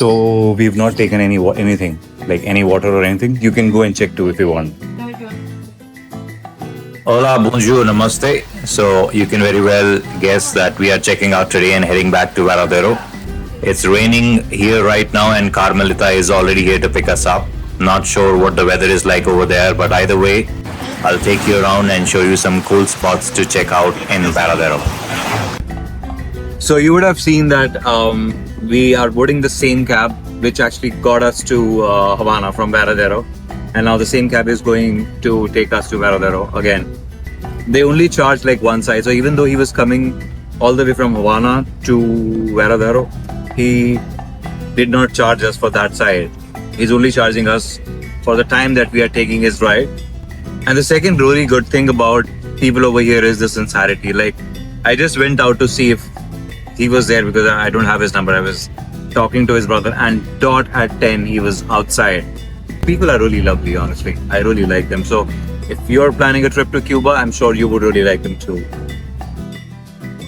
So we've not taken anything, like any water or anything. You can go and check too if you want. Hola, bonjour, namaste. So you can very well guess that we are checking out today and heading back to Varadero. It's raining here right now and Carmelita is already here to pick us up. Not sure what the weather is like over there, but either way, I'll take you around and show you some cool spots to check out in Varadero. So you would have seen that we are boarding the same cab, which actually got us to Havana from Varadero. And now the same cab is going to take us to Varadero again. They only charge like one side. So even though he was coming all the way from Havana to Varadero, he did not charge us for that side. He's only charging us for the time that we are taking his ride. And the second really good thing about people over here is the sincerity. Like, I just went out to see if he was there because I don't have his number. I was talking to his brother, and dot at 10 he was outside. People are really lovely, honestly. I really like them. So if you're planning a trip to Cuba, I'm sure you would really like them too.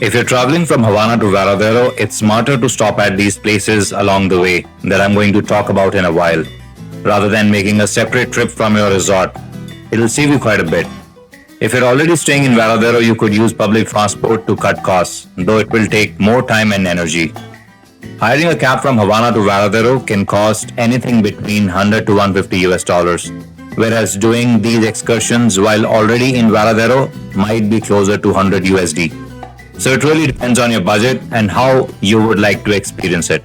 If you're traveling from Havana to Varadero, it's smarter to stop at these places along the way that I'm going to talk about in a while, rather than making a separate trip from your resort. It'll save you quite a bit. If you're already staying in Varadero, you could use public transport to cut costs, though it will take more time and energy. Hiring a cab from Havana to Varadero can cost anything between 100 to 150 US dollars, whereas doing these excursions while already in Varadero might be closer to 100 USD. So it really depends on your budget and how you would like to experience it.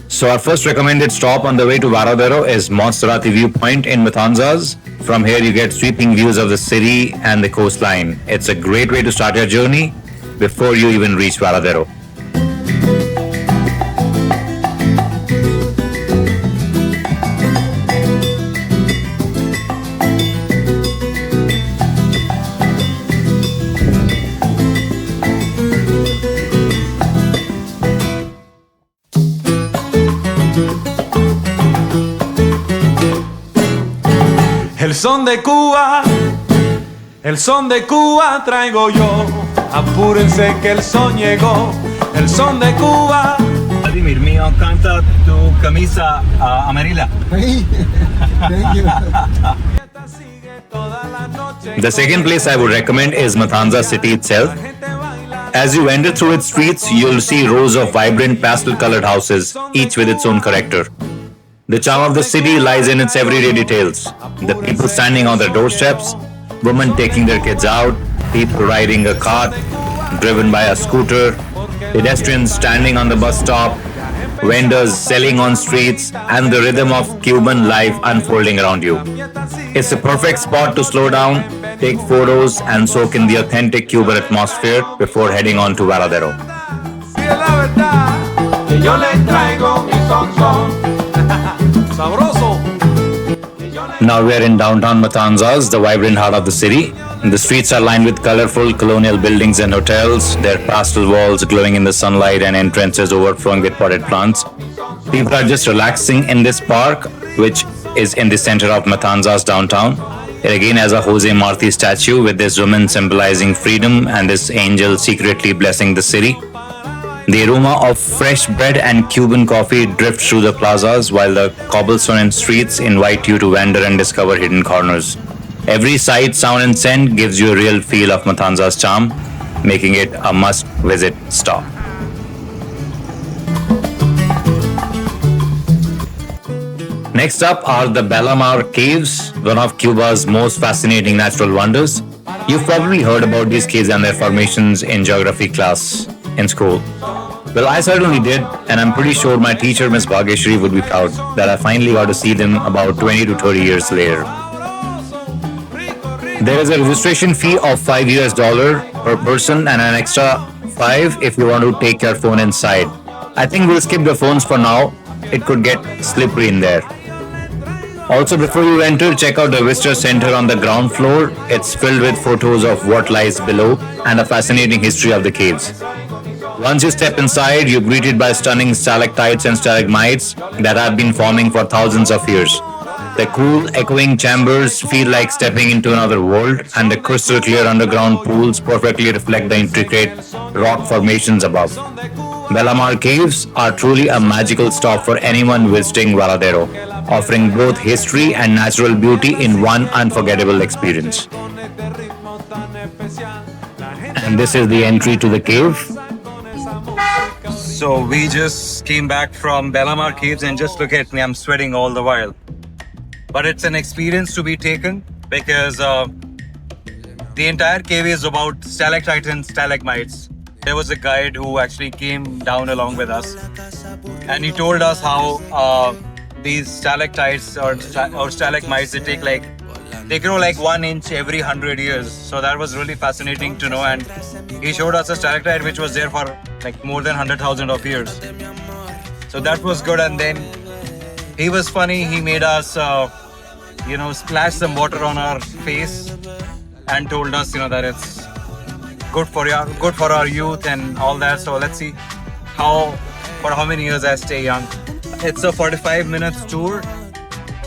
So our first recommended stop on the way to Varadero is Monserrate Viewpoint in Matanzas. From here you get sweeping views of the city and the coastline. It's a great way to start your journey before you even reach Varadero. El son de Cuba traigo yo. Apúrense que el son llegó. El son de Cuba. Vladimir, me encanta tu camisa amarilla. Thank you. The second place I would recommend is Matanzas city itself. As you wander through its streets, you'll see rows of vibrant pastel-colored houses, each with its own character. The charm of the city lies in its everyday details. The people standing on their doorsteps, women taking their kids out, people riding a cart, driven by a scooter, pedestrians standing on the bus stop, vendors selling on streets, and the rhythm of Cuban life unfolding around you. It's a perfect spot to slow down, take photos, and soak in the authentic Cuban atmosphere before heading on to Varadero. Now we are in downtown Matanzas, the vibrant heart of the city. The streets are lined with colorful colonial buildings and hotels, their pastel walls glowing in the sunlight and entrances overflowing with potted plants. People are just relaxing in this park, which is in the center of Matanzas downtown. It again has a Jose Marti statue with this woman symbolizing freedom and this angel secretly blessing the city. The aroma of fresh bread and Cuban coffee drifts through the plazas, while the cobblestone streets invite you to wander and discover hidden corners. Every sight, sound, and scent gives you a real feel of Matanzas' charm, making it a must-visit stop. Next up are the Bellamar Caves, one of Cuba's most fascinating natural wonders. You've probably heard about these caves and their formations in geography class in school. Well, I certainly did, and I'm pretty sure my teacher, Ms. Bhageshri, would be proud that I finally got to see them about 20 to 30 years later. There is a registration fee of $5 US per person and an extra $5 if you want to take your phone inside. I think we'll skip the phones for now. It could get slippery in there. Also, before you enter, check out the Visitor Center on the ground floor. It's filled with photos of what lies below and a fascinating history of the caves. Once you step inside, you're greeted by stunning stalactites and stalagmites that have been forming for thousands of years. The cool, echoing chambers feel like stepping into another world, and the crystal clear underground pools perfectly reflect the intricate rock formations above. Bellamar Caves are truly a magical stop for anyone visiting Varadero, offering both history and natural beauty in one unforgettable experience. And this is the entry to the cave. So we just came back from Bellamar Caves and just look at me, I'm sweating all the while. But it's an experience to be taken because the entire cave is about stalactites and stalagmites. There was a guide who actually came down along with us and he told us how these stalactites or stalagmites, they grow like 1 inch every 100 years. So that was really fascinating to know, and he showed us a stalactite which was there for like more than 100,000 of years. So that was good. And then he was funny, he made us splash some water on our face and told us that it's good for our youth and all that. So let's see for how many years I stay young. It's a 45 minutes tour.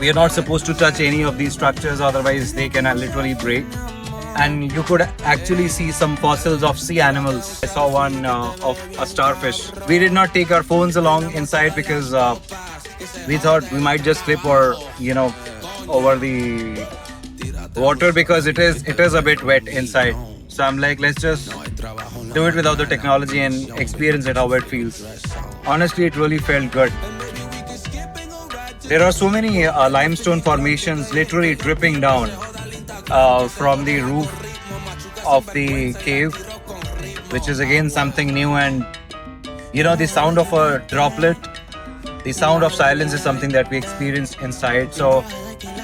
We are not supposed to touch any of these structures, otherwise they can literally break. And you could actually see some fossils of sea animals. I saw one of a starfish. We did not take our phones along inside because we thought we might just slip or over the water because it is a bit wet inside. So I'm like, let's just do it without the technology and experience it, how it feels. Honestly, it really felt good. There are so many limestone formations literally dripping down from the roof of the cave, which is again something new. And the sound of a droplet, the sound of silence is something that we experienced inside. So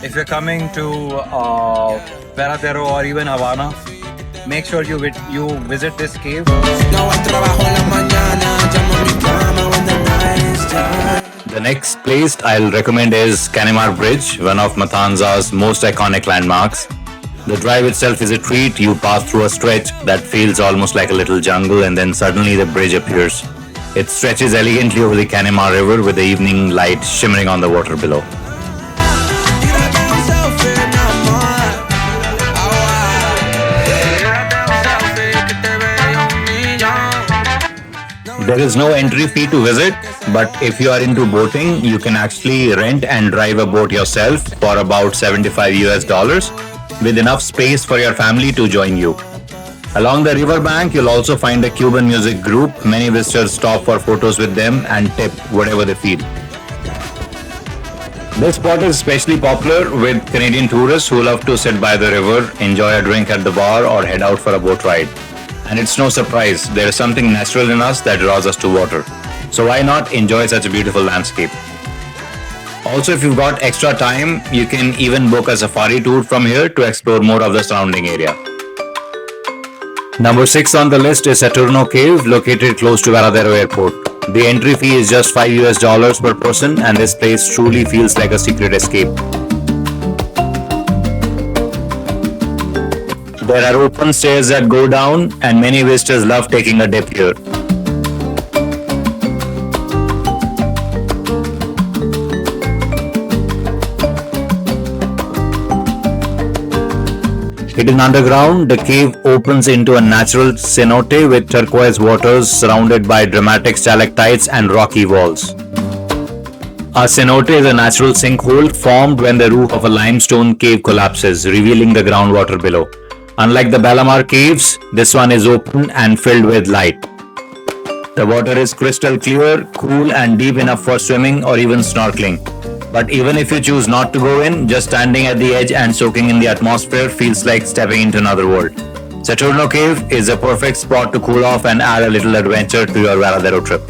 if you're coming to Varadero or even Havana, make sure you visit this cave. The next place I'll recommend is Canimar Bridge, one of Matanzas most iconic landmarks. The drive itself is a treat. You pass through a stretch that feels almost like a little jungle, and then suddenly the bridge appears. It stretches elegantly over the Canimar River with the evening light shimmering on the water below. There is no entry fee to visit, but if you are into boating, you can actually rent and drive a boat yourself for about $75 with enough space for your family to join you. Along the riverbank, you'll also find a Cuban music group. Many visitors stop for photos with them and tip whatever they feel. This spot is especially popular with Canadian tourists who love to sit by the river, enjoy a drink at the bar, or head out for a boat ride. And it's no surprise, there is something natural in us that draws us to water. So why not enjoy such a beautiful landscape? Also, if you've got extra time, you can even book a safari tour from here to explore more of the surrounding area. Number 6 on the list is Saturno Cave, located close to Varadero Airport. The entry fee is just $5 per person, and this place truly feels like a secret escape. There are open stairs that go down, and many visitors love taking a dip here. Hidden underground, the cave opens into a natural cenote with turquoise waters surrounded by dramatic stalactites and rocky walls. A cenote is a natural sinkhole formed when the roof of a limestone cave collapses, revealing the groundwater below. Unlike the Bellamar Caves, this one is open and filled with light. The water is crystal clear, cool, and deep enough for swimming or even snorkeling. But even if you choose not to go in, just standing at the edge and soaking in the atmosphere feels like stepping into another world. Saturno Cave is a perfect spot to cool off and add a little adventure to your Varadero trip.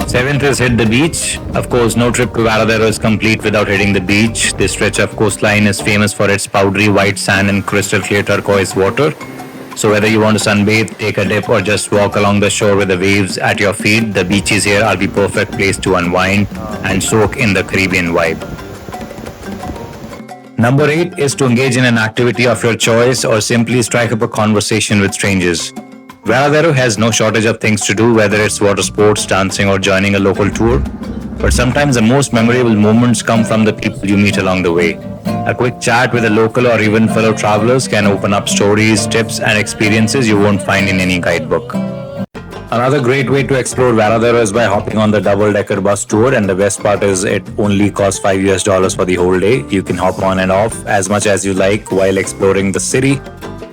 Seventh is hit the beach. Of course, no trip to Varadero is complete without hitting the beach. This stretch of coastline is famous for its powdery white sand and crystal clear turquoise water. So whether you want to sunbathe, take a dip, or just walk along the shore with the waves at your feet, the beaches here are the perfect place to unwind and soak in the Caribbean vibe. Number 8 is to engage in an activity of your choice or simply strike up a conversation with strangers. Varadero has no shortage of things to do, whether it's water sports, dancing, or joining a local tour. But sometimes the most memorable moments come from the people you meet along the way. A quick chat with a local or even fellow travelers can open up stories, tips, and experiences you won't find in any guidebook. Another great way to explore Varadero is by hopping on the double-decker bus tour, and the best part is it only costs $5 for the whole day. You can hop on and off as much as you like while exploring the city.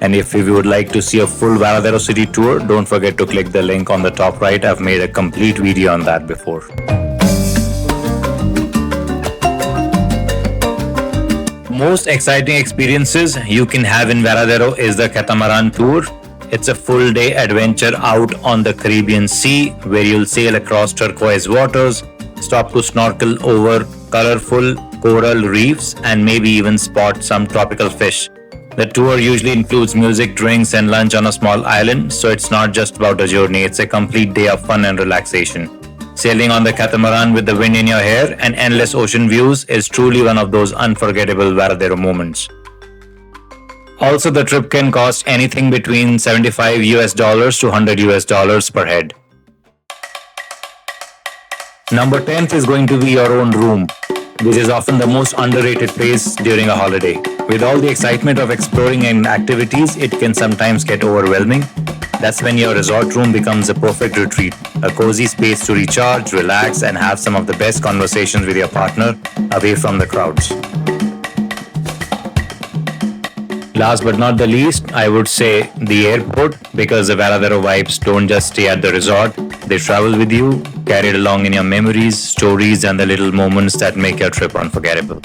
And if you would like to see a full Varadero city tour, don't forget to click the link on the top right. I've made a complete video on that before. Most exciting experiences you can have in Varadero is the catamaran tour. It's a full day adventure out on the Caribbean Sea where you'll sail across turquoise waters, stop to snorkel over colorful coral reefs, and maybe even spot some tropical fish. The tour usually includes music, drinks, and lunch on a small island, so it's not just about a journey, it's a complete day of fun and relaxation. Sailing on the catamaran with the wind in your hair and endless ocean views is truly one of those unforgettable Varadero moments. Also, the trip can cost anything between $75 to $100 per head. Number 10th is going to be your own room, which is often the most underrated place during a holiday. With all the excitement of exploring and activities, it can sometimes get overwhelming. That's when your resort room becomes a perfect retreat, a cozy space to recharge, relax, and have some of the best conversations with your partner away from the crowds. Last but not the least, I would say the airport, because the Varadero vibes don't just stay at the resort, they travel with you, carried along in your memories, stories, and the little moments that make your trip unforgettable.